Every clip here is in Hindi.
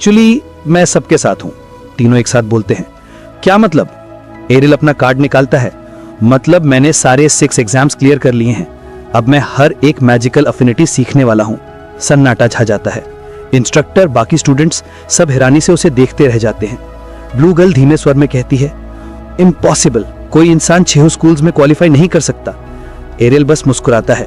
एक्चुअली मैं सबके साथ हूं। तीनों एक साथ बोलते हैं। क्या मतलब? एरिल अपना कार्ड निकालता है। मतलब मैंने सारे 6 एग्जाम्स क्लियर कर लिए हैं। अब मैं हर एक मैजिकल अफिनिटी सीखने वाला हूं। सन्नाटा छा जाता है। इंस्ट्रक्टर, बाकी स्टूडेंट्स सब हैरानी से उसे देखते रह जाते हैं। ब्लू गर्ल धीमे स्वर में कहती है, इम्पॉसिबल, कोई इंसान 6 स्कूल्स में क्वालिफाई नहीं कर सकता। एरिल बस मुस्कुराता है,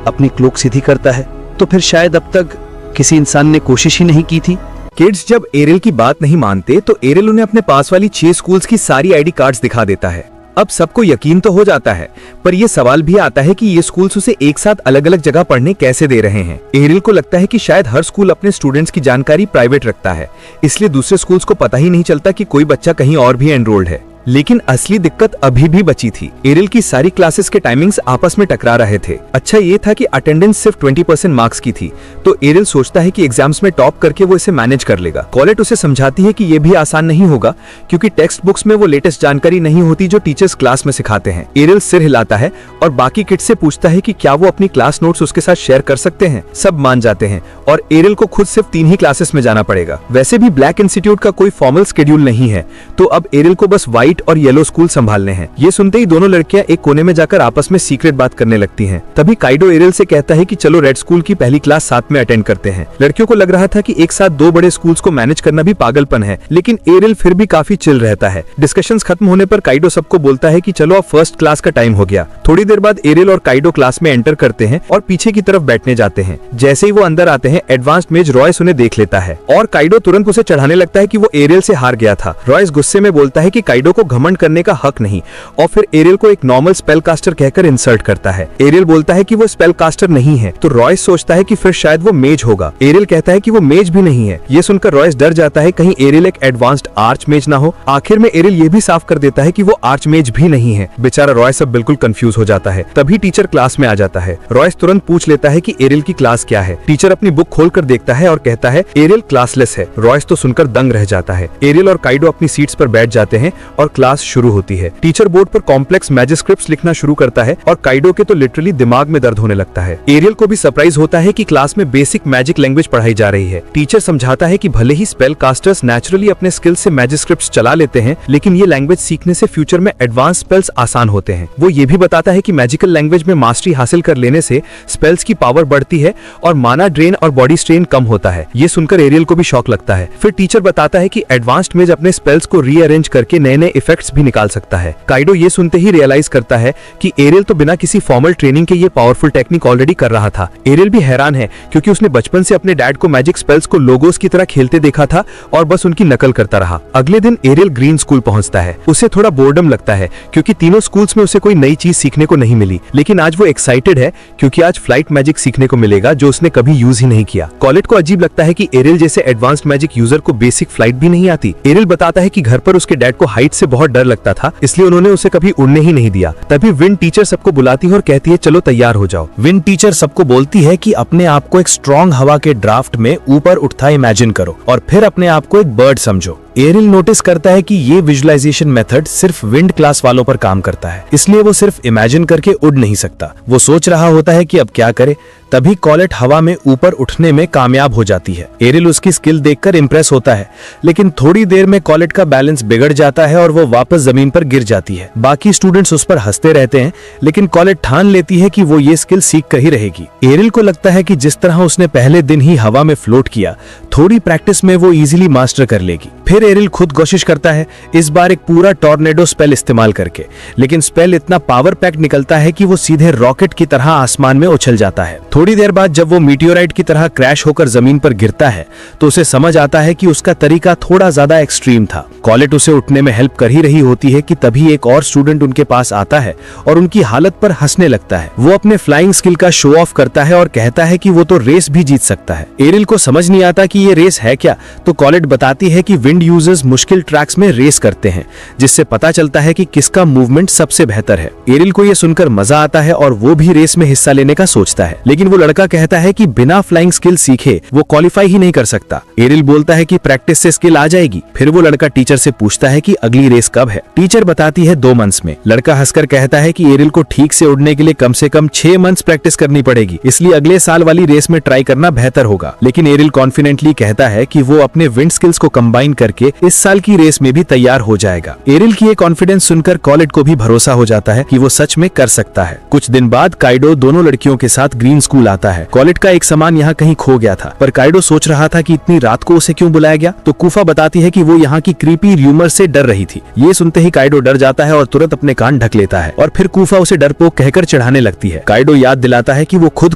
अपनी क्लोक सीधी करता है। तो फिर शायद अब तक किसी इंसान ने कोशिश ही नहीं की थी। किड्स जब एरिल की बात नहीं मानते तो एरिल उन्हें अपने पास वाली 6 स्कूल्स की सारी आईडी कार्ड्स दिखा देता है। अब सबको यकीन तो हो जाता है, पर यह सवाल भी आता है कि ये स्कूल्स उसे एक साथ अलग अलग जगह पढ़ने कैसे दे रहे हैं। एरिल को लगता है कि शायद हर स्कूल अपने स्टूडेंट्स की जानकारी प्राइवेट रखता है, इसलिए दूसरे स्कूल्स को पता ही नहीं चलता कि कोई बच्चा कहीं और भी एनरोल्ड है। लेकिन असली दिक्कत अभी भी बची थी। एरिल की सारी क्लासेस के टाइमिंग्स आपस में टकरा रहे थे। अच्छा ये था कि अटेंडेंस सिर्फ 20% मार्क्स की थी, तो एरिल सोचता है कि एग्जाम्स में टॉप करके वो इसे मैनेज कर लेगा। कॉलेट उसे समझाती है कि ये भी आसान नहीं होगा, क्योंकि टेक्स्ट बुक्स में वो लेटेस्ट जानकारी नहीं होती जो टीचर्स क्लास में सिखाते हैं। एरिल सिर हिलाता है और बाकी किड्स से पूछता है कि क्या वो अपनी क्लास नोट्स उसके साथ शेयर कर सकते हैं। सब मान जाते हैं और एरिल को खुद सिर्फ 3 ही क्लासेस में जाना पड़ेगा। वैसे भी ब्लैक इंस्टीट्यूट का कोई फॉर्मल शेड्यूल नहीं है, तो अब एरिल को बस व्हाइट और येलो स्कूल संभालने हैं। ये सुनते ही दोनों लड़कियां एक कोने में जाकर आपस में सीक्रेट बात करने लगती हैं। तभी काइडो एरिल से कहता है कि चलो रेड स्कूल की पहली क्लास साथ में अटेंड करते हैं। लड़कियों को लग रहा था कि एक साथ 2 बड़े स्कूल्स को मैनेज करना भी पागलपन है, लेकिन एरिल फिर भी काफी चिल रहता है। डिस्कशंस खत्म होने पर काइडो सबको बोलता है कि चलो अब फर्स्ट क्लास का टाइम हो गया। थोड़ी देर बाद एरिल और काइडो क्लास में एंटर करते हैं और पीछे की तरफ बैठने जाते हैं। जैसे ही वो अंदर आते हैं, एडवांस्ड मेज रॉयस उन्हें देख लेता है और काइडो तुरंत उसे चढ़ाने लगता है कि वो एरिल से हार गया था। रॉयस गुस्से में बोलता है कि काइडो को घमंड करने का हक नहीं, और फिर एरिल को एक नॉर्मल स्पेल कास्टर कहकर इंसल्ट करता है। एरिल बोलता है कि वो स्पेल कास्टर नहीं है, तो रॉयस सोचता है कि फिर शायद वो मेज होगा। एरिल कहता है कि वो मेज भी नहीं है। ये सुनकर रॉयस डर जाता है कहीं एरिल एक एडवांस्ड आर्च मेज ना हो। आखिर में एरिल ये भी साफ कर देता है कि वो आर्च मेज भी नहीं है। बेचारा रॉयस अब बिल्कुल कंफ्यूज हो जाता है। तभी टीचर क्लास में आ जाता है। रॉयस तुरंत पूछ लेता है कि एरिल की क्लास क्या है। टीचर अपनी बुक खोलकर देखता है और कहता है एरिल क्लासलेस है। रॉयस तो सुनकर दंग रह जाता है। एरिल और काइडो अपनी सीट्स पर बैठ जाते हैं और क्लास शुरू होती है। टीचर बोर्ड पर कॉम्प्लेक्स मैजिक स्क्रिप्ट्स लिखना शुरू करता है और काइडो के तो लिटरली दिमाग में दर्द होने लगता है। एरियल को भी सरप्राइज होता है कि क्लास में बेसिक मैजिक लैंग्वेज पढ़ाई जा रही है। टीचर समझाता है कि भले ही स्पेल कास्टर्स नेचुरली अपने स्किल से मैजिक स्क्रिप्ट्स चला लेते हैं, लेकिन ये लैंग्वेज सीखने से फ्यूचर में एडवांस स्पेल्स आसान होते हैं। वो ये भी बताता है कि मैजिकल लैंग्वेज में मास्टरी हासिल कर लेने से स्पेल्स की पावर बढ़ती है और माना ड्रेन और बॉडी स्ट्रेन कम होता है। ये सुनकर एरियल को भी शॉक लगता है। फिर टीचर बताता है कि एडवांस्ड मेज अपने स्पेल्स को रीअरेंज करके नए नए इफेक्ट्स भी निकाल सकता है। काइडो ये सुनते ही रियलाइज करता है कि एरियल तो बिना किसी फॉर्मल ट्रेनिंग के ये पावरफुल टेक्निक ऑलरेडी कर रहा था। एरियल भी हैरान है, क्योंकि उसने बचपन से अपने डैड को मैजिक स्पेल्स को लोगोस की तरह खेलते देखा था और बस उनकी नकल करता रहा। अगले दिन एरियल ग्रीन स्कूल पहुंचता है। उसे थोड़ा बोर्डम लगता है, क्योंकि तीनों स्कूल्स में उसे कोई नई चीज सीखने को नहीं मिली, लेकिन आज वो एक्साइटेड है क्योंकि आज फ्लाइट मैजिक सीखने को मिलेगा जो उसने कभी यूज ही नहीं किया। कॉलेट को अजीब लगता है कि एरियल जैसे एडवांस्ड मैजिक यूजर को बेसिक फ्लाइट भी नहीं आती। एरियल बताता है कि घर पर उसके डैड को हाइट से बहुत डर लगता था, इसलिए उन्होंने उसे कभी उड़ने ही नहीं दिया। तभी विंड टीचर सबको बुलाती है और कहती है चलो तैयार हो जाओ। विंड टीचर सबको बोलती है कि अपने आप को एक स्ट्रॉन्ग हवा के ड्राफ्ट में ऊपर उठता इमेजिन करो और फिर अपने आप को एक बर्ड समझो। एरिल नोटिस करता है कि ये विजुअलाइजेशन मेथड सिर्फ विंड क्लास वालों पर काम करता है, इसलिए वो सिर्फ इमेजिन करके उड़ नहीं सकता। वो सोच रहा होता है कि अब क्या करे। तभी कॉलेट हवा में ऊपर उठने में कामयाब हो जाती है। एरिल उसकी स्किल देखकर इंप्रेस होता है, लेकिन थोड़ी देर में कॉलेट का बैलेंस बिगड़ जाता है और वो वापस जमीन पर गिर जाती है। बाकी स्टूडेंट्स उस पर हंसते रहते हैं, लेकिन कॉलेट ठान लेती है कि वो ये स्किल सीख कर ही रहेगी। एरिल को लगता है कि जिस तरह उसने पहले दिन ही हवा में फ्लोट किया, थोड़ी प्रैक्टिस में वो इजीली मास्टर कर लेगी। फिर एरिल खुद कोशिश करता है, इस बार एक पूरा टॉर्नेडो स्पेल इस्तेमाल करके, लेकिन स्पेल इतना पावर पैक्ड निकलता है कि वो सीधे रॉकेट की तरह आसमान में उछल जाता है। थोड़ी देर बाद जब वो मीटियोराइट की तरह क्रैश होकर जमीन पर गिरता है, तो उसे समझ आता है कि उसका तरीका थोड़ा ज्यादा एक्सट्रीम था। कॉलेट उसे उठने में हेल्प कर ही रही होती है कि तभी एक और स्टूडेंट उनके पास आता है और उनकी हालत पर हंसने लगता है। वो अपने फ्लाइंग स्किल का शो ऑफ करता है और कहता है कि वो तो रेस भी जीत सकता है। एरिल को समझ नहीं आता कि ये रेस है क्या, तो कॉलेट बताती है कि विंड यूजर्स मुश्किल ट्रैक्स में रेस करते हैं, जिससे पता चलता है कि किसका मूवमेंट सबसे बेहतर है। एरिल को यह सुनकर मजा आता है और वो भी रेस में हिस्सा लेने का सोचता है, लेकिन वो लड़का कहता है कि बिना फ्लाइंग स्किल सीखे वो क्वालिफाई ही नहीं कर सकता। एरिल बोलता है कि प्रैक्टिस से स्किल आ जाएगी। फिर वो लड़का टीचर से पूछता है कि अगली रेस कब है? टीचर बताती है 2 मंथ्स में। लड़का हंसकर कहता है कि एरिल को ठीक से उड़ने के लिए कम से कम 6 मंथ्स प्रैक्टिस करनी पड़ेगी, इसलिए अगले साल वाली रेस में ट्राई करना बेहतर होगा। लेकिन एरिल कॉन्फिडेंटली कहता है कि वो अपने विंड स्किल्स को कंबाइन करके इस साल की रेस में भी तैयार हो जाएगा। एरिल की ये कॉन्फिडेंस सुनकर कॉलेट को भी भरोसा हो जाता है कि वो सच में कर सकता है। कुछ दिन बाद काइडो दोनों लड़कियों के साथ ग्रीन स्कूल आता है। कॉलेट का एक सामान यहाँ कहीं खो गया था, पर काइडो सोच रहा था कि इतनी रात को उसे क्यों बुलाया गया। तो कूफा बताती है कि वो यहाँ की क्रीपी र्यूमर से डर रही थी। ये सुनते ही काइडो डर जाता है और तुरंत अपने कान ढक लेता है और फिर कूफा उसे डरपोक कहकर चिढ़ाने लगती है। काइडो याद दिलाता है कि वो खुद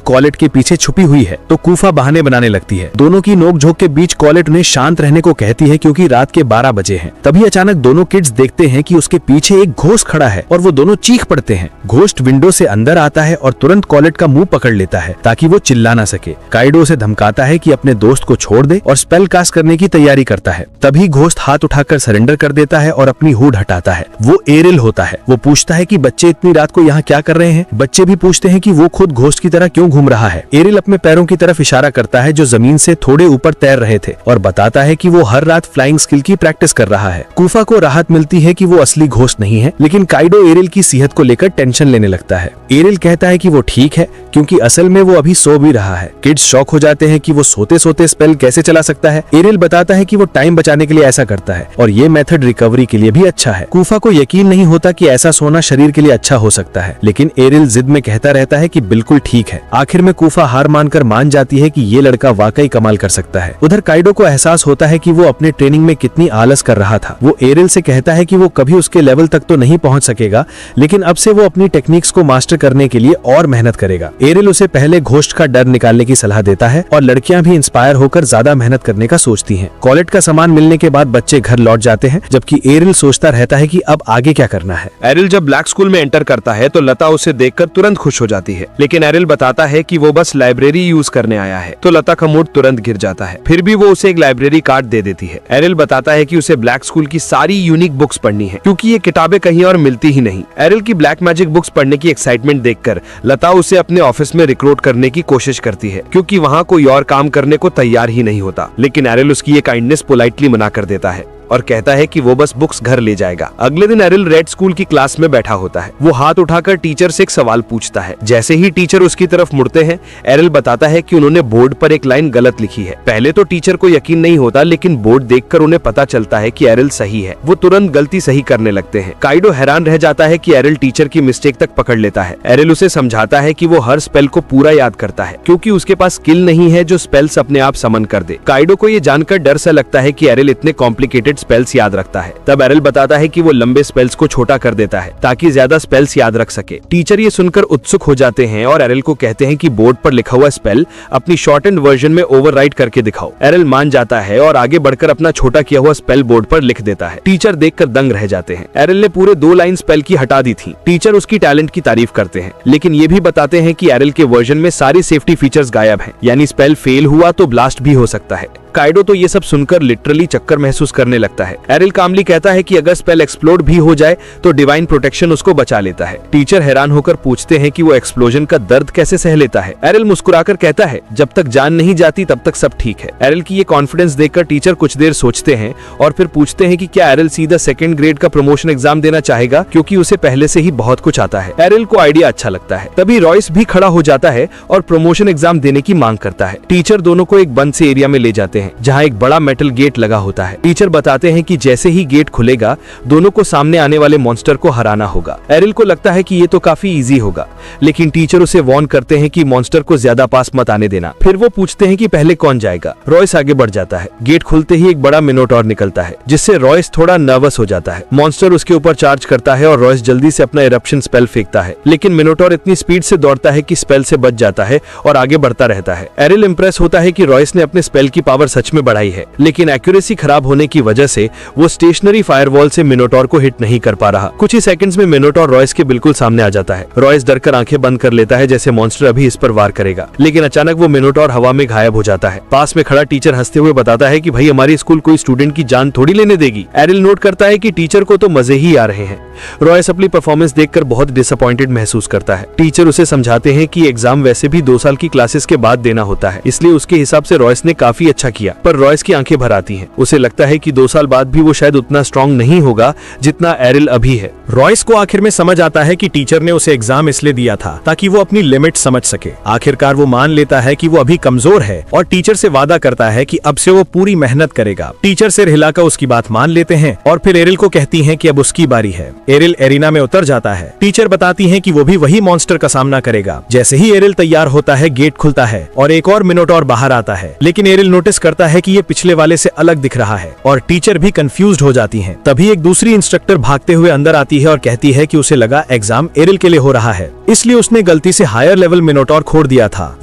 कॉलेट के पीछे छुपी हुई है, तो कूफा बहाने बनाने लगती है। दोनों की नोकझोंक के बीच कॉलेट उन्हें शांत रहने को कहती है क्योंकि रात के 12 बजे हैं। तभी अचानक दोनों किड्स देखते हैं कि उसके पीछे एक घोस्ट खड़ा है और वो दोनों चीख पड़ते हैं। घोस्ट विंडो से अंदर आता है और तुरंत कॉलेट का मुंह पकड़ लेता है ताकि वो चिल्ला ना सके। काइडो उसे धमकाता है कि अपने दोस्त को छोड़ दे और स्पेल कास्ट करने की तैयारी करता है। तभी घोस्ट हाथ उठाकर सरेंडर कर देता है और अपनी हुड हटाता है। वो एरिल होता है। वो पूछता है कि बच्चे इतनी रात को यहाँ क्या कर रहे हैं। बच्चे भी पूछते हैं कि वो खुद घोस्ट की तरह क्यों घूम रहा है। एरिल अपने पैरों की तरफ इशारा करता है जो जमीन से थोड़े ऊपर तैर रहे थे और बताता है कि वो हर रात फ्लाइंग स्किल की प्रैक्टिस कर रहा है। कूफा को राहत मिलती है कि वो असली घोस्ट नहीं है, लेकिन काइडो एरिल की सेहत को लेकर टेंशन लेने लगता है। एरिल कहता है कि वो ठीक है क्योंकि असल में वो अभी सो भी रहा है। किड्स शॉक हो जाते हैं कि वो सोते सोते स्पेल कैसे चला सकता है। एरिल बताता है कि वो टाइम बचाने के लिए ऐसा करता है और ये मेथड रिकवरी के लिए भी अच्छा है। कूफा को यकीन नहीं होता कि ऐसा सोना शरीर के लिए अच्छा हो सकता है, लेकिन एरिल जिद में कहता रहता है कि बिल्कुल ठीक है। आखिर में कूफा हार मानकर मान जाती है कि ये लड़का वाकई कमाल कर सकता है। उधर काइडो को एहसास होता है कि वो अपने ट्रेनिंग में कितनी आलस कर रहा था। वो एरिल से कहता है कि वो कभी उसके लेवल तक तो नहीं पहुंच सकेगा, लेकिन अब से वो अपनी टेक्निक्स को मास्टर करने के लिए और मेहनत करेगा। एरिल उसे पहले घोस्ट का डर निकालने की सलाह देता है और लड़कियां भी इंस्पायर होकर ज्यादा मेहनत करने का सोचती हैं। कॉलेट का सामान मिलने के बाद बच्चे घर लौट जाते हैं, जबकि एरिल सोचता रहता है कि अब आगे क्या करना है। एरिल जब ब्लैक स्कूल में एंटर करता है तो लता उसे देखकर तुरंत खुश हो जाती है, लेकिन एरिल बताता है कि वो बस लाइब्रेरी यूज करने आया है, तो लता का मूड तुरंत गिर जाता है। फिर भी वो उसे एक लाइब्रेरी कार्ड दे देती है। एरिल बताता है कि उसे ब्लैक स्कूल की सारी यूनिक बुक्स पढ़नी है क्योंकि ये किताबें कहीं और मिलती ही नहीं। एरिल की ब्लैक मैजिक बुक्स पढ़ने की एक्साइटमेंट देखकर लता उसे अपने ऑफिस में रिक्रूट करने की कोशिश करती है क्योंकि वहाँ कोई और काम करने को तैयार ही नहीं होता, लेकिन एरिल उसकी ये काइंडनेस पोलाइटली मना कर देता है और कहता है कि वो बस बुक्स घर ले जाएगा। अगले दिन एरिल रेड स्कूल की क्लास में बैठा होता है। वो हाथ उठाकर टीचर से एक सवाल पूछता है। जैसे ही टीचर उसकी तरफ मुड़ते हैं, एरिल बताता है कि उन्होंने बोर्ड पर एक लाइन गलत लिखी है। पहले तो टीचर को यकीन नहीं होता, लेकिन बोर्ड देखकर उन्हें पता चलता है कि एरिल सही है। वो तुरंत गलती सही करने लगते हैं। काइडो हैरान रह जाता है कि एरिल टीचर की मिस्टेक तक पकड़ लेता है। एरिल उसे समझाता है कि वो हर स्पेल को पूरा याद करता है क्योंकि उसके पास स्किल नहीं है जो स्पेल्स अपने आप समन कर दे। काइडो को ये जानकर डर सा लगता है कि एरिल इतने कॉम्प्लिकेटेड स्पेल्स याद रखता है। तब एरिल बताता है कि वो लंबे स्पेल्स को छोटा कर देता है ताकि ज्यादा स्पेल्स याद रख सके। टीचर ये सुनकर उत्सुक हो जाते हैं और एरिल को कहते हैं कि बोर्ड पर लिखा हुआ स्पेल अपनी शॉर्टेंड वर्जन में ओवरराइट करके दिखाओ। एरिल मान जाता है और आगे बढ़कर अपना छोटा किया हुआ स्पेल बोर्ड पर लिख देता है। टीचर देखकर दंग रह जाते हैं। एरिल ने पूरे 2 लाइन स्पेल की हटा दी थी। टीचर उसकी टैलेंट की तारीफ करते हैं, लेकिन ये भी बताते हैं कि एरिल के वर्जन में सारी सेफ्टी फीचर्स गायब हैं, यानी स्पेल फेल हुआ तो ब्लास्ट भी हो सकता है। काइडो तो ये सब सुनकर लिटरली चक्कर महसूस करने लगता है। एरिल कामली कहता है कि अगर स्पेल एक्सप्लोड भी हो जाए तो डिवाइन प्रोटेक्शन उसको बचा लेता है। टीचर हैरान होकर पूछते हैं कि वो एक्सप्लोजन का दर्द कैसे सह लेता है। एरिल मुस्कुराकर कहता है, जब तक जान नहीं जाती तब तक सब ठीक है। एरिल की ये कॉन्फिडेंस देखकर टीचर कुछ देर सोचते हैं और फिर पूछते हैं कि क्या एरिल सीधा 2nd ग्रेड का प्रमोशन एग्जाम देना चाहेगा क्योंकि उसे पहले से ही बहुत कुछ आता है। एरिल को आइडिया अच्छा लगता है। तभी रॉयस भी खड़ा हो जाता है और प्रमोशन एग्जाम देने की मांग करता है। टीचर दोनों को एक बंद से एरिया में ले जाते हैं जहाँ एक बड़ा मेटल गेट लगा होता है। टीचर बताते हैं कि जैसे ही गेट खुलेगा दोनों को सामने आने वाले मॉन्स्टर को हराना होगा। एरिल को लगता है कि ये तो काफी इजी होगा, लेकिन टीचर उसे वार्न करते हैं कि मॉन्स्टर को ज्यादा पास मत आने देना। फिर वो पूछते हैं कि पहले कौन जाएगा। रॉयस आगे बढ़ जाता है। गेट खुलते ही एक बड़ा मिनोटॉर निकलता है जिससे रॉयस थोड़ा नर्वस हो जाता है। मॉन्स्टर उसके ऊपर चार्ज करता है और रॉयस जल्दी से अपना इरप्शन स्पेल फेंकता है, लेकिन मिनोटॉर इतनी स्पीड से दौड़ता है कि स्पेल से बच जाता है और आगे बढ़ता रहता है। एरिल इंप्रेस होता है कि रॉयस ने अपने स्पेल की पावर सच में बढ़ाई है, लेकिन एक्यूरेसी खराब होने की वजह से वो स्टेशनरी फायरवॉल से मिनोटॉर को हिट नहीं कर पा रहा। कुछ ही सेकंड्स में मिनोटॉर रॉयस के बिल्कुल सामने आ जाता है। रॉयस डरकर आंखें बंद कर लेता है जैसे मॉन्स्टर अभी इस पर वार करेगा, लेकिन अचानक वो मिनोटॉर हवा में गायब हो जाता है। पास में खड़ा टीचर हंसते हुए बताता है कि भाई हमारी स्कूल कोई स्टूडेंट की जान थोड़ी लेने देगी। एरिल नोट करता है कि टीचर को तो मजे ही आ रहे हैं। रॉयस अपनी परफॉर्मेंस देखकर बहुत डिसअपॉइंटेड महसूस करता है। टीचर उसे समझाते हैं कि एग्जाम वैसे भी 2 साल की क्लासेस के बाद देना होता है, इसलिए उसके हिसाब से रॉयस ने काफी अच्छा किया, पर रॉयस की आंखें भर आती हैं। उसे लगता है कि 2 साल बाद भी वो शायद उतना स्ट्रांग नहीं होगा जितना एरिल अभी है। रॉयस को आखिर में समझ आता है कि टीचर ने उसे एग्जाम इसलिए दिया था ताकि वो अपनी लिमिट समझ सके। आखिरकार वो मान लेता है कि वो अभी कमजोर है और टीचर से वादा करता है कि अब से वो पूरी मेहनत करेगा। टीचर सिर हिलाकर उसकी बात मान लेते हैं और फिर एरिल को कहती हैं कि अब उसकी बारी है। एरिल एरिना में उतर जाता है। टीचर बताती हैं कि वो भी वही मॉन्स्टर का सामना करेगा। जैसे ही एरिल तैयार होता है, गेट खुलता है और एक और मिनोटॉर बाहर आता है, लेकिन एरिल नोटिस करता है कि ये पिछले वाले से अलग दिख रहा है और टीचर भी कंफ्यूज्ड हो जाती हैं। तभी एक दूसरी इंस्ट्रक्टर भागते हुए अंदर आती है और कहती है कि उसे लगा एग्जाम एरिल के लिए हो रहा है, इसलिए उसने गलती से हायर लेवल मिनोटॉर खोड़ दिया था।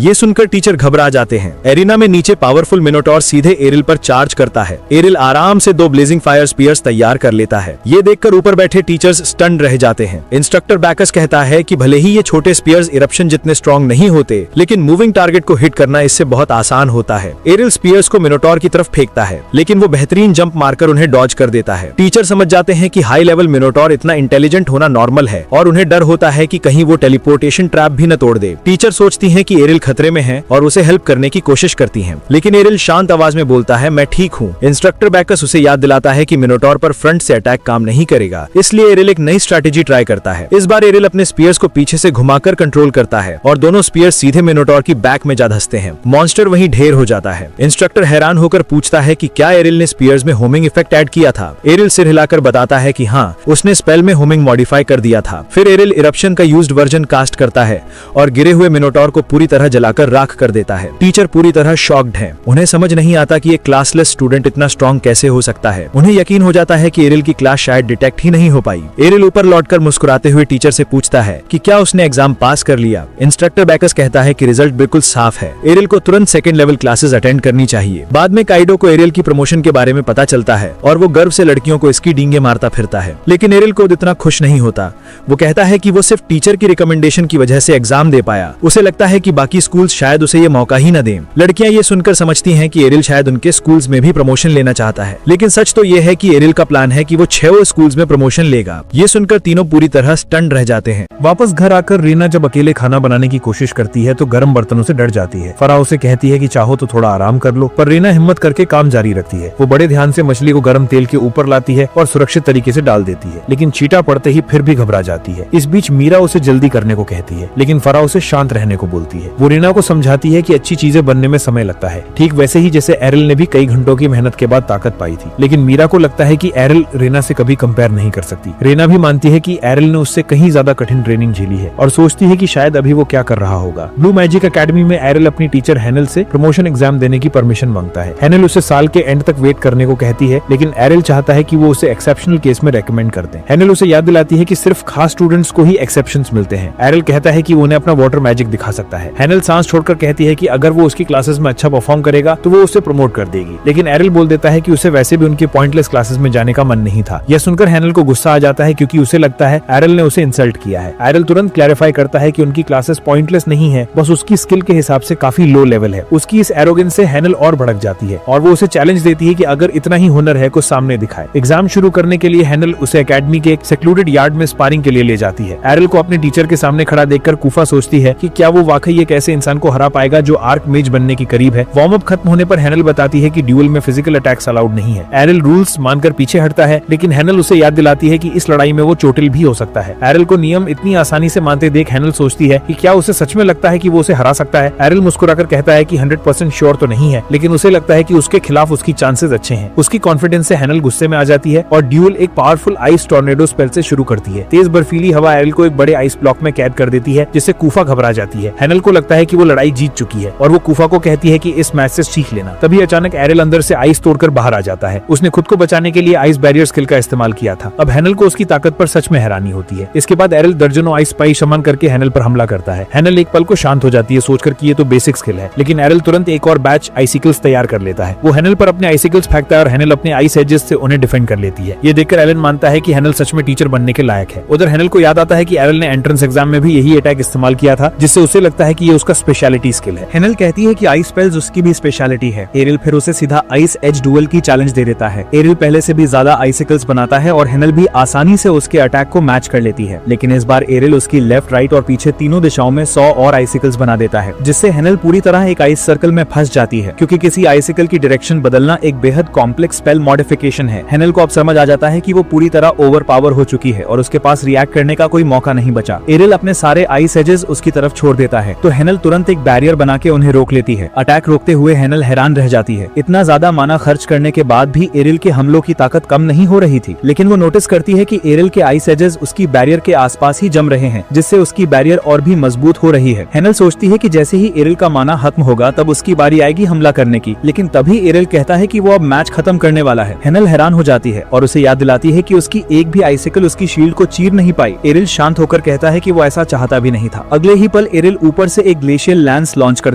ये सुनकर टीचर घबरा जाते हैं। एरिना में नीचे पावरफुल मिनोटॉर सीधे एरिल पर चार्ज करता है। एरिल आराम से 2 ब्लेजिंग फायर स्पीयर्स तैयार कर लेता है। ये देखकर ऊपर बैठे टीचर्स स्टन रह जाते हैं। इंस्ट्रक्टर बैकस कहता है कि भले ही ये छोटे स्पीयर्स इरप्शन जितने स्ट्रॉन्ग नहीं होते, लेकिन मूविंग टारगेट को हिट करना इससे बहुत आसान होता है। एरिल स्पीयर्स को मिनोटॉर की तरफ फेंकता है, लेकिन वो बेहतरीन जंप मारकर उन्हें डॉज कर देता है। टीचर समझ जाते हैं कि हाई लेवल मिनोटॉर इतना इंटेलिजेंट होना नॉर्मल है और उन्हें डर होता है कि कहीं वो टेलीपोर्टेशन ट्रैप भी न तोड़ दे। टीचर सोचती हैं कि एरिल खतरे में है और उसे हेल्प करने की कोशिश करती हैं, लेकिन एरिल शांत आवाज में बोलता है, मैं ठीक हूँ। इंस्ट्रक्टर बैकस उसे याद दिलाता है कि मिनोटॉर पर फ्रंट से अटैक काम नहीं करेगा, इसलिए एरिल एक नई स्ट्रैटेजी ट्राई करता है। इस बार एरिल अपने स्पीयर्स को पीछे से घुमाकर कंट्रोल करता है और दोनों स्पीयर्स सीधे मिनोटॉर की बैक में जा धंसते हैं। मॉन्स्टर वहीं ढेर हो जाता है। इंस्ट्रक्टर हैरान होकर पूछता है कि क्या एरिल ने स्पीयर्स में होमिंग इफेक्ट ऐड किया था। एरिल सिर हिलाकर बताता है कि हाँ, उसने स्पेल में होमिंग मॉडिफाई कर दिया था। फिर एरिल इरप्शन का यूज्ड वर्जन कास्ट करता है और गिरे हुए मिनोटॉर को पूरी तरह जलाकर राख कर देता है। टीचर पूरी तरह शॉक्ड हैं। उन्हें समझ नहीं आता कि एक क्लासलेस स्टूडेंट इतना स्ट्रॉन्ग कैसे हो सकता है। उन्हें यकीन हो जाता है कि एरिल की क्लास शायद डिटेक्ट ही नहीं हो पाई। एरिल ऊपर लौटकर मुस्कुराते हुए टीचर से पूछता है कि क्या उसने एग्जाम पास कर लिया। इंस्ट्रक्टर बैकस कहता है कि रिजल्ट बिल्कुल साफ है। एरिल को तुरंत सेकंड लेवल क्लासेस अटेंड करनी चाहिए। बाद में काइडो को एरिल की प्रमोशन के बारे में पता चलता है और वो गर्व से लड़कियों को इसकी डींगे मारता फिरता है, लेकिन एरिल को इतना खुश नहीं होता। वो कहता है कि वो सिर्फ टीचर की रिकमेंडेशन की वजह से एग्जाम दे पाया। उसे लगता है कि बाकी स्कूल्स शायद उसे ये मौका ही न दें। लड़कियां ये सुनकर समझती हैं कि एरिल शायद उनके स्कूल्स में भी प्रमोशन लेना चाहता है, लेकिन सच तो ये है कि एरिल का प्लान है कि वो 6 स्कूल्स में प्रमोशन लेगा। ये सुनकर तीनों पूरी तरह स्टन रह जाते हैं। वापस घर आकर रीना जब अकेले खाना बनाने की कोशिश करती है तो गर्म बर्तनों से डर जाती है। फराह उसे कहती है कि चाहो तो थोड़ा आराम कर लो, पर रीना हिम्मत करके काम जारी रखती है। वो बड़े ध्यान से मछली को गर्म तेल के ऊपर लाती है और सुरक्षित तरीके से डाल देती है, लेकिन चीटा पड़ते ही फिर भी घबरा जाती है। इस बीच मीरा उसे जल्दी करने को कहती है, लेकिन फराह उसे शांत रहने को बोलती है। वो रीना को समझाती है कि अच्छी चीजें बनने में समय लगता है, ठीक वैसे ही जैसे एरिल ने भी कई घंटों की मेहनत के बाद ताकत पाई थी। लेकिन मीरा को लगता है कि एरिल रीना से कभी कंपेयर नहीं कर सकती। रीना भी मानती है कि एरिल ने उससे कहीं ज्यादा कठिन ट्रेनिंग झेली है और सोचती है कि शायद अभी वो क्या कर रहा होगा। ब्लू मैजिक एकेडमी में एरिल अपनी टीचर हैनल से प्रमोशन एग्जाम देने की परमिशन मांगता है। हैनल उसे साल के एंड तक वेट करने को कहती है, लेकिन एरिल चाहता है कि वो उसे एक्सेप्शनल केस में रेकमेंड कर दें। हैनल उसे याद दिलाती है कि सिर्फ खास स्टूडेंट्स को ही एक्सेप्शंस मिलते हैं। एरिल कहता है कि वो उन्हें अपना वाटर मैजिक दिखा सकता है। हैनल सांस छोड़कर कहती है कि अगर वो उसकी क्लासेस में अच्छा परफॉर्म करेगा तो वो उसे प्रमोट कर देगी, लेकिन एरिल बोल देता है कि उसे वैसे भी उनकी पॉइंटलेस क्लासेस में जाने का मन नहीं था। यह सुनकर हैनल को गुस्सा आ जाता है क्योंकि उसे लगता है एरिल ने उसे इंसल्ट किया है। एरिल तुरंत क्लैरिफाई करता है कि उनकी क्लासेस पॉइंटलेस नहीं है, बस उसकी स्किल के हिसाब से काफी लो लेवल है। उसकी इस एरोगेंस से हैनल और भड़क जाती है और वो उसे चैलेंज देती है कि अगर इतना ही हुनर है कुछ सामने दिखाए। एग्जाम शुरू करने के लिए हैनल उसे एकेडमी के एक सेक्लूडेड यार्ड में स्पारिंग के लिए ले जाती है। एरिल को अपने टीचर के सामने खड़ा देखकर कूफा सोचती है कि क्या वो वाकई एक ऐसे इंसान को हरा पाएगा जो आर्क मेज बनने की करीब है। वार्म अप खत्म होने पर हैनल बताती है कि ड्यूल में फिजिकल अटैक्स अलाउड नहीं है। एरिल रूल्स मानकर पीछे हटता है, लेकिन हैनल उसे याद दिलाती है कि इस लड़ाई में वो चोटिल भी हो सकता है। एरिल को नियम इतनी आसानी से मानते देख हैनल सोचती है कि क्या उसे सच में लगता है कि वो उसे हरा सकता है। एरिल मुस्कुराकर कहता है कि 100% श्योर तो नहीं है, लेकिन उसे लगता है कि उसके खिलाफ उसकी चांसेस अच्छे हैं। उसकी कॉन्फिडेंस से हैनल गुस्से में आ जाती है और ड्यूल एक पावरफुल आइस टॉर्नेडो स्पेल से शुरू करती है। तेज बर्फीली हवा एरिल को एक बड़े आइस ब्लॉक में कैद कर देती है, जिससे कूफा घबरा जाती है। हैनल को लगता है कि वो लड़ाई जीत चुकी है और वो कूफा को कहती है कि इस मैच से सीख लेना। तभी अचानक एरिल अंदर से आइस तोड़कर बाहर आ जाता है। उसने खुद को बचाने के लिए आइस बैरियर स्किल का इस्तेमाल किया था। अब हैनल को उसकी ताकत पर सच में हैरानी होती है। इसके बाद एरिल दर्जनों आइस स्पाइस शमन करके हैनल पर हमला करता है। हैनल एक पल को शांत हो जाती है, सोचकर कि ये तो बेसिक स्किल है, लेकिन एरिल तुरंत एक और बैच आइसिकल्स तैयार कर लेता है। वो हैनल पर अपने आइसिकल्स फेंकता है और हैनल अपने आइस एजेस से उन्हें डिफेंड कर लेती है। ये देखकर एलन मानता है कि हैनल सच में टीचर बनने के लायक है। उधर हैनल को याद आता है कि एरिल ने एंट्रेंस एग्जाम एग्जाम में भी यही अटैक इस्तेमाल किया था, जिससे उसे लगता है कि ये उसका स्पेशलिटी स्किल है। हेनल कहती है कि आइस स्पेल्स उसकी भी स्पेशलिटी है। एरिल फिर उसे सीधा आइस एज डुअल की चैलेंज दे देता है। एरिल पहले से भी ज्यादा आइसिकल्स बनाता है और हेनल भी आसानी से उसके अटैक को मैच कर लेती है, लेकिन इस बार एरिल उसकी लेफ्ट, राइट और पीछे तीनों दिशाओं में 100 और आइसिकल्स बना देता है, जिससे हेनल पूरी तरह एक आइस सर्कल में फंस जाती है, क्योंकि किसी आइसिकल की डायरेक्शन बदलना एक बेहद कॉम्प्लेक्स स्पेल मॉडिफिकेशन है। हेनल को अब समझ आ जाता है कि वो पूरी तरह ओवर पावर हो चुकी है और उसके पास रिएक्ट करने का कोई मौका नहीं बचा। एरिल अपने सारे आइस एजेस उसकी तरफ छोड़ देता है, तो हेनल तुरंत एक बैरियर बना के उन्हें रोक लेती है। अटैक रोकते हुए हेनल हैरान रह जाती है। इतना ज्यादा माना खर्च करने के बाद भी एरिल के हमलों की ताकत कम नहीं हो रही थी, लेकिन वो नोटिस करती है कि एरिल के आइस एजेस उसकी बैरियर के आसपास ही जम रहे हैं, जिससे उसकी बैरियर और भी मजबूत हो रही है। हेनल सोचती है कि जैसे ही एरिल का माना खत्म होगा तब उसकी बारी आएगी हमला करने की, लेकिन तभी एरिल कहता है कि वो अब मैच खत्म करने वाला है। हेनल हैरान हो जाती है और उसे याद दिलाती है कि उसकी एक भी आइसिकल उसकी शील्ड को चीर नहीं पाई। एरिल शांत होकर कहता है कि वो ऐसा चाहता भी नहीं था। अगले ही पल एरिल ऊपर से एक ग्लेशियल लैंस लॉन्च कर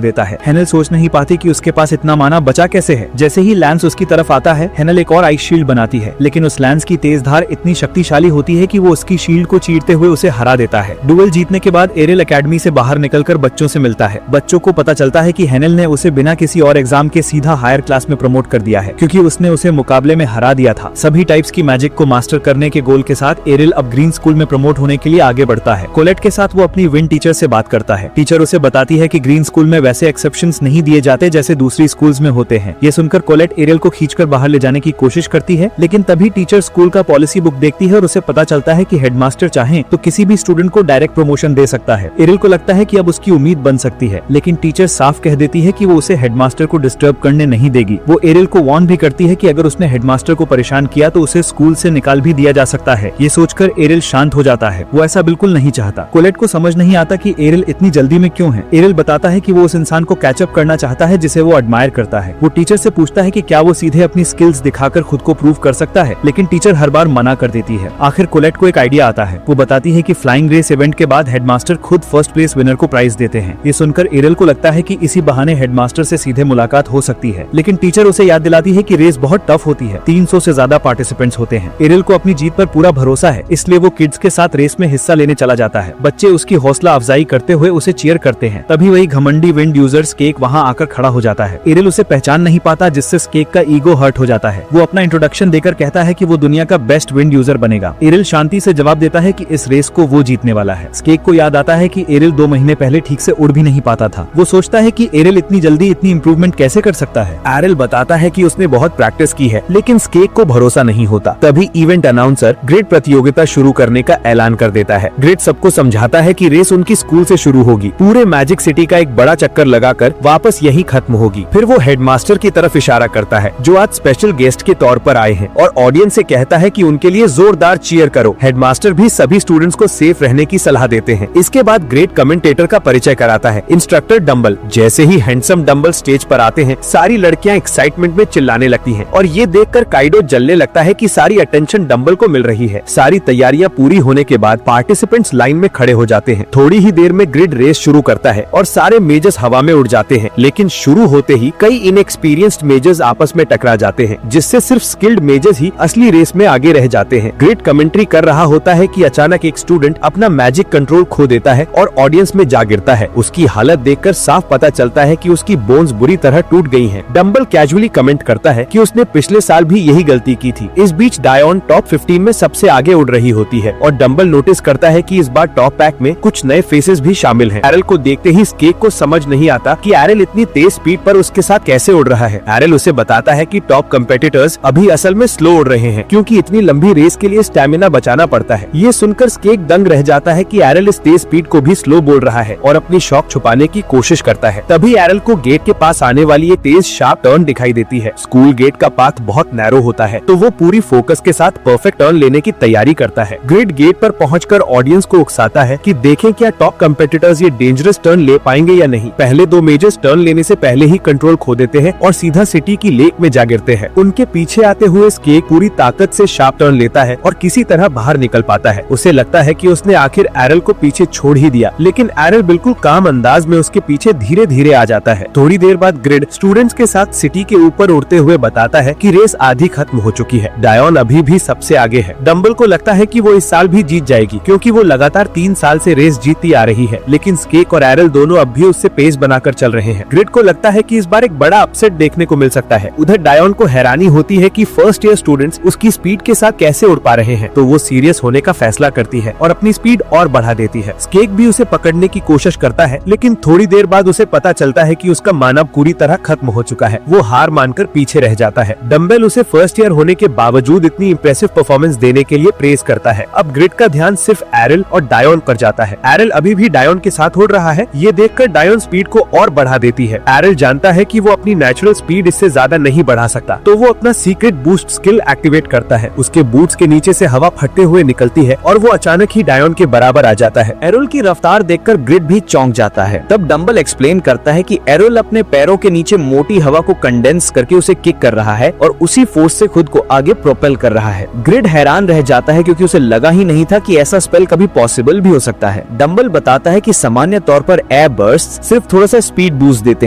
देता है। हेनल सोच नहीं पाती कि उसके पास इतना माना बचा कैसे है। जैसे ही लैंस उसकी तरफ आता है, हेनल एक और आइस शील्ड बनाती है, लेकिन उस लैंस की तेज धार इतनी शक्तिशाली होती है कि वो उसकी शील्ड को चीरते हुए उसे हरा देता है। डुएल जीतने के बाद एरिल एकेडमी से बाहर निकलकर बच्चों से मिलता है। बच्चों को पता चलता है कि हेनल ने उसे बिना किसी और एग्जाम के सीधा हायर क्लास में प्रमोट कर दिया है, क्योंकि उसने उसे मुकाबले में हरा दिया था। सभी टाइप्स की मैजिक को मास्टर करने के गोल के साथ एरिल अब ग्रीन स्कूल में प्रमोट होने के लिए आगे बढ़ता है। कोलेट के साथ वो अपनी विंड टीचर से बात करता है। टीचर उसे बताती है कि ग्रीन स्कूल में वैसे एक्सेप्शंस नहीं दिए जाते जैसे दूसरी स्कूल्स में होते हैं। ये सुनकर कोलेट एरिल को खींचकर बाहर ले जाने की कोशिश करती है, लेकिन तभी टीचर स्कूल का पॉलिसी बुक देखती है और उसे पता चलता है कि हेडमास्टर चाहे तो किसी भी स्टूडेंट को डायरेक्ट प्रमोशन दे सकता है। एरिल को लगता है कि अब उसकी उम्मीद बन सकती है, लेकिन टीचर साफ कह देती है कि वो उसे हेडमास्टर को डिस्टर्ब करने नहीं देगी। वो एरिल को वार्न भी करती है कि अगर उसने हेडमास्टर को परेशान किया तो उसे स्कूल से निकाल भी दिया जा सकता है। ये सोचकर एरिल शांत हो जाता है। वो ऐसा बिल्कुल नहीं चाहता। कोलेट को समझ नहीं आता कि एरिल इतनी जल्दी में क्यों है। एरिल बताता है कि वो उस इंसान को कैचअप करना चाहता है जिसे वो एडमायर करता है। वो टीचर से पूछता है कि क्या वो सीधे अपनी स्किल्स दिखाकर खुद को प्रूव कर सकता है, लेकिन टीचर हर बार मना कर देती है। आखिर कोलेट को एक आइडिया आता है। वो बताती है कि फ्लाइंग रेस इवेंट के बाद हेडमास्टर खुद फर्स्ट प्लेस विनर को प्राइज देते हैं। ये सुनकर एरिल को लगता है कि इसी बहाने हेडमास्टर से सीधे मुलाकात हो सकती है, लेकिन टीचर उसे याद दिलाती है कि रेस बहुत टफ होती है। 300 से ज्यादा पार्टिसिपेंट्स होते हैं। एरिल को अपनी जीत पर पूरा भरोसा है, इसलिए वो किड्स के साथ रेस में हिस्सा लेने चला जाता है। बच्चे उसकी हौसला अफजाई करते हुए उसे चीयर करते हैं। तभी वही घमंडी विंड यूजर स्केक वहाँ आकर खड़ा हो जाता है। एरिल उसे पहचान नहीं पाता, जिससे स्केक का ईगो हर्ट हो जाता है। वो अपना इंट्रोडक्शन देकर कहता है कि वो दुनिया का बेस्ट विंड यूजर बनेगा। एरिल शांति से जवाब देता है कि इस रेस को वो जीतने वाला है। स्केक को याद आता है कि एरिल 2 महीने पहले ठीक से उड़ भी नहीं पाता था। वो सोचता है कि एरिल इतनी जल्दी इतनी इंप्रूवमेंट कैसे कर सकता है। एरिल बताता है कि उसने बहुत प्रैक्टिस की है, लेकिन स्केक को भरोसा नहीं होता। तभी इवेंट अनाउंसर ग्रेड प्रतियोगिता शुरू करने का ऐलान कर देता है। ग्रेड सबको समझाता है कि रेस उनकी स्कूल से शुरू होगी, पूरे मैजिक सिटी का एक बड़ा चक्कर लगाकर वापस यही खत्म होगी। फिर वो हेडमास्टर की तरफ इशारा करता है, जो आज स्पेशल गेस्ट के तौर पर आए हैं, और ऑडियंस से कहता है कि उनके लिए जोरदार चीयर करो। हेडमास्टर भी सभी स्टूडेंट्स को सेफ रहने की सलाह देते हैं। इसके बाद ग्रेट कमेंटेटर का परिचय कराता है, इंस्ट्रक्टर डम्बल। जैसे ही हैंडसम डम्बल स्टेज पर आते हैं, सारी लड़कियां एक्साइटमेंट में चिल्लाने लगती हैं, और ये देखकर काइडो जलने लगता है कि सारी अटेंशन डम्बल को मिल रही है। सारी तैयारियां पूरी होने के बाद पार्टिसिपेंट्स लाइन में खड़े हो जाते हैं। थोड़ी ही देर में ग्रिड रेस शुरू करता है और सारे मेजर्स हवा में उड़ जाते हैं, लेकिन शुरू होते ही कई इनएक्सपीरियंस्ड मेजर्स आपस में टकरा जाते हैं, जिससे सिर्फ स्किल्ड मेजर्स ही असली रेस में आगे रह जाते हैं। ग्रिड कमेंट्री कर रहा होता है कि अचानक एक स्टूडेंट अपना मैजिक कंट्रोल खो देता है और ऑडियंस में जा गिरता है। उसकी हालत देखकर साफ पता चलता है कि उसकी बोन्स बुरी तरह टूट गई हैं। डम्बल कैजुअली कमेंट करता है कि उसने पिछले साल भी यही गलती की थी। इस बीच डायोन टॉप 15 में सबसे आगे उड़ रही होती है और डम्बल नोटिस करता है कि इस बार टॉप पैक में कुछ नए फेसेस भी शामिल हैं। एरिल को देखते ही स्केक को समझ नहीं आता कि एरिल इतनी तेज स्पीड पर उसके साथ कैसे उड़ रहा है। एरिल उसे बताता है कि टॉप कंपेटिटर्स अभी असल में स्लो उड़ रहे हैं, क्योंकि इतनी लंबी रेस के लिए स्टेमिना बचाना पड़ता है। ये सुनकर स्केक दंग रह जाता है कि एरिल इस तेज स्पीड को भी स्लो बोल रहा है और अपनी शौक छुपाने की कोशिश करता है। तभी एरिल को गेट के पास आने वाली एक तेज शार्प टर्न दिखाई देती है। स्कूल गेट का पाथ बहुत नैरो होता है, तो वो पूरी फोकस के साथ परफेक्ट टर्न लेने की तैयारी करता है। ग्रिड गेट पर पहुंचकर ऑडियंस को उकसाता है कि देखें क्या टॉप कंपेटिटर्स ये डेंजरस टर्न ले पाएंगे या नहीं। पहले 2 मेजर्स टर्न लेने से पहले ही कंट्रोल खो देते हैं और सीधा सिटी की लेक में जा गिरते हैं। उनके पीछे आते हुए स्केक पूरी ताकत से शार्प टर्न लेता है और किसी तरह बाहर निकल पाता है। उसे लगता है कि उसने आखिर एरिल को पीछे छोड़ ही दिया, लेकिन एरिल बिल्कुल काम अंदाज में उसके पीछे धीरे धीरे आ जाता है। थोड़ी देर बाद ग्रिड स्टूडेंट्स के साथ सिटी के ऊपर उड़ते हुए बताता है कि रेस आधी खत्म हो चुकी है। डायोन अभी भी सबसे आगे है। डम्बल को लगता है कि वो इस साल भी जीत जाएगी, क्योंकि वो लगातार 3 साल से रेस जीतती आ रही है, लेकिन स्केक और एरल दोनों अब भी उससे पेस बनाकर चल रहे हैं। ग्रिड को लगता है कि इस बार एक बड़ा अपसेट देखने को मिल सकता है। उधर डायोन को हैरानी होती है कि फर्स्ट ईयर स्टूडेंट्स उसकी स्पीड के साथ कैसे उड़ पा रहे हैं, तो वो सीरियस होने का फैसला करती है और अपनी स्पीड और बढ़ा देती है। स्केक भी उसे पकड़ने की कोशिश करता है, लेकिन थोड़ी देर बाद उसे पता चलता है कि उसका मानव पूरी तरह खत्म हो चुका है। वो हार मानकर पीछे रह जाता है। डम्बेल उसे फर्स्ट ईयर होने के बावजूद इतनी इंप्रेसिव परफॉर्मेंस देने के लिए प्रेज करता है। अब ग्रिड का ध्यान सिर्फ एरल और डायोन पर जाता है। एरल अभी भी डायोन के साथ उड़ रहा है। ये देखकर डायोन स्पीड को और बढ़ा देती है। एरल जानता है कि वो अपनी नेचुरल स्पीड इससे ज्यादा नहीं बढ़ा सकता, तो वो अपना सीक्रेट बूस्ट स्किल एक्टिवेट करता है। उसके बूट्स के नीचे से हवा फटते हुए निकलती है और वो अचानक ही डायोन के बराबर आ जाता है। एरल की रफ्तार देखकर ग्रिड भी चौंक जाता है। तब डम्बल एक्सप्लेन करता है कि एरल अपने पैरों के नीचे मोटी हवा को कंडेंस करके उसे किक कर रहा है और उसी फोर्स से खुद को आगे प्रोपेल कर रहा है। ग्रिड हैरान रह जाता है क्योंकि उसे लगा ही नहीं था कि ऐसा स्पेल कभी पॉसिबल भी हो सकता है। डम्बल बताता है कि सामान्य तौर पर एयर बर्स्ट सिर्फ थोड़ा सा स्पीड बूस्ट देते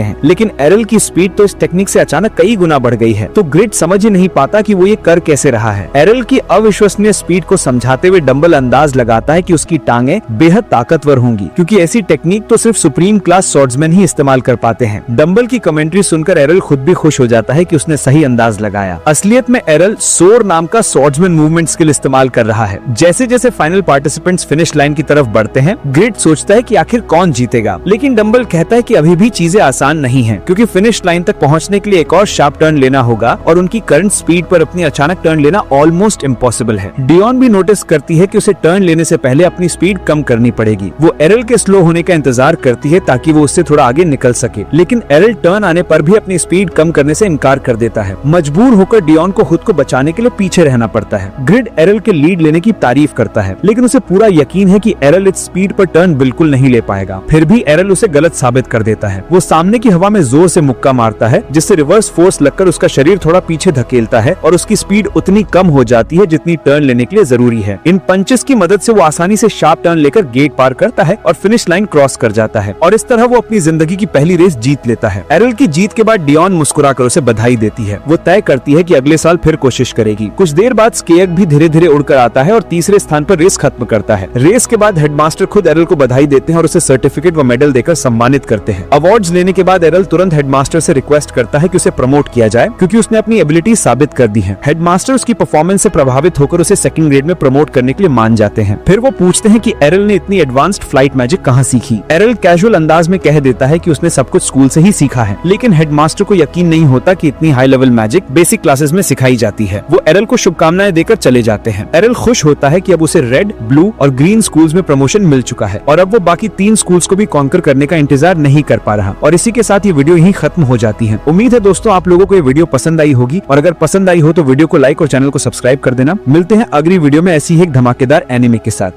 हैं, लेकिन एरल की स्पीड तो इस टेक्निक से अचानक कई गुना बढ़ गई है। तो ग्रिड समझ ही नहीं पाता कि वो ये कर कैसे रहा है। एरल की अविश्वसनीय स्पीड को समझाते हुए डम्बल अंदाज लगाता है कि उसकी टांगे बेहद ताकतवर होंगी, क्योंकि ऐसी टेक्निक तो सिर्फ सुप्रीम क्लास स्वॉर्ड्समैन ही इस्तेमाल कर पाते हैं। डम्बल की कमेंट्री सुनकर एरल खुद भी खुश हो जाता है कि उसने सही अंदाज लगाया। असलियत में एरल सोर नाम का स्वॉर्ड्समैन मूवमेंट स्किल इस्तेमाल कर रहा है। जैसे जैसे फाइनल पार्टिसिपेंट्स फिनिश लाइन की तरफ बढ़ते हैं, ग्रिड सोचता है कि आखिर कौन जीतेगा, लेकिन डम्बल कहता है कि अभी भी चीजें आसान नहीं हैं, क्योंकि फिनिश लाइन तक पहुंचने के लिए एक और शार्प टर्न लेना होगा और उनकी करंट स्पीड पर अपनी अचानक टर्न लेना ऑलमोस्ट इम्पॉसिबल है। डियोन भी नोटिस करती है कि उसे टर्न लेने से पहले अपनी स्पीड कम करनी पड़ेगी। वो एरल के स्लो होने का इंतजार करती है ताकि वो उससे थोड़ा आगे निकल सके, लेकिन एरल टर्न आने पर भी अपनी स्पीड कम करने से इनकार कर देता है। मजबूर होकर डियोन को खुद को बचाने के लिए पीछे रहना पड़ता है। ग्रिड एरल के लीड लेने की तारीफ करता है, लेकिन उसे पूरा यकीन है कि एरल इस स्पीड पर टर्न बिल्कुल नहीं ले पाएगा। फिर भी एरल उसे गलत साबित कर देता है। वो सामने की हवा में जोर से मुक्का मारता है, जिससे रिवर्स फोर्स लगकर उसका शरीर थोड़ा पीछे धकेलता है और उसकी स्पीड उतनी कम हो जाती है जितनी टर्न लेने के लिए जरूरी है। इन पंचेस की मदद से वो आसानी से शार्प टर्न लेकर गेट पार करता है और फिनिश लाइन क्रॉस कर जाता है, और इस तरह वो अपनी जिंदगी की पहली रेस जीत लेता है। एरल की जीत के बाद डियोन मुस्कुराकर उसे बधाई देती है। वो तय करती है कि अगले साल फिर कोशिश करेगी। कुछ देर बाद स्केक भी धीरे धीरे उड़कर आता है और तीसरे स्थान पर रेस खत्म करता है। रेस के बाद हेडमास्टर खुद एरल को बधाई देते हैं और उसे सर्टिफिकेट व मेडल देकर सम्मानित करते हैं। अवार्ड्स लेने के बाद एरल तुरंत हेडमास्टर से रिक्वेस्ट करता है कि उसे प्रमोट किया जाए, क्योंकि उसने अपनी एबिलिटी साबित कर दी है। हेडमास्टर उसकी परफॉर्मेंस से प्रभावित होकर उसे सेकंड ग्रेड में प्रमोट करने के लिए मान जाते हैं। फिर वो पूछते हैं कि एरल ने इतनी एडवांस्ड फ्लाइट मैजिक कहाँ सीखी। एरल कैजुअल अंदाज में कह देता है कि उसने सब कुछ स्कूल से ही सीखा है, लेकिन हेडमास्टर को यकीन नहीं होता कि इतनी high level magic basic classes में सिखाई जाती है। वो एरल को शुभकामनाएं देकर चले जाते हैं। एरल खुश होता है कि अब उसे रेड, ब्लू और ग्रीन स्कूल्स में प्रमोशन मिल चुका है और अब वो बाकी 3 स्कूल्स को भी कॉन्कर करने का इंतजार नहीं कर पा रहा। और इसी के साथ ये वीडियो यहीं खत्म हो जाती है। उम्मीद है दोस्तों आप लोगों को ये वीडियो पसंद आई होगी, और अगर पसंद आई हो तो वीडियो को लाइक और चैनल को सब्सक्राइब कर देना। मिलते हैं अगली वीडियो में ऐसी ही एक धमाकेदार एनिमे के साथ।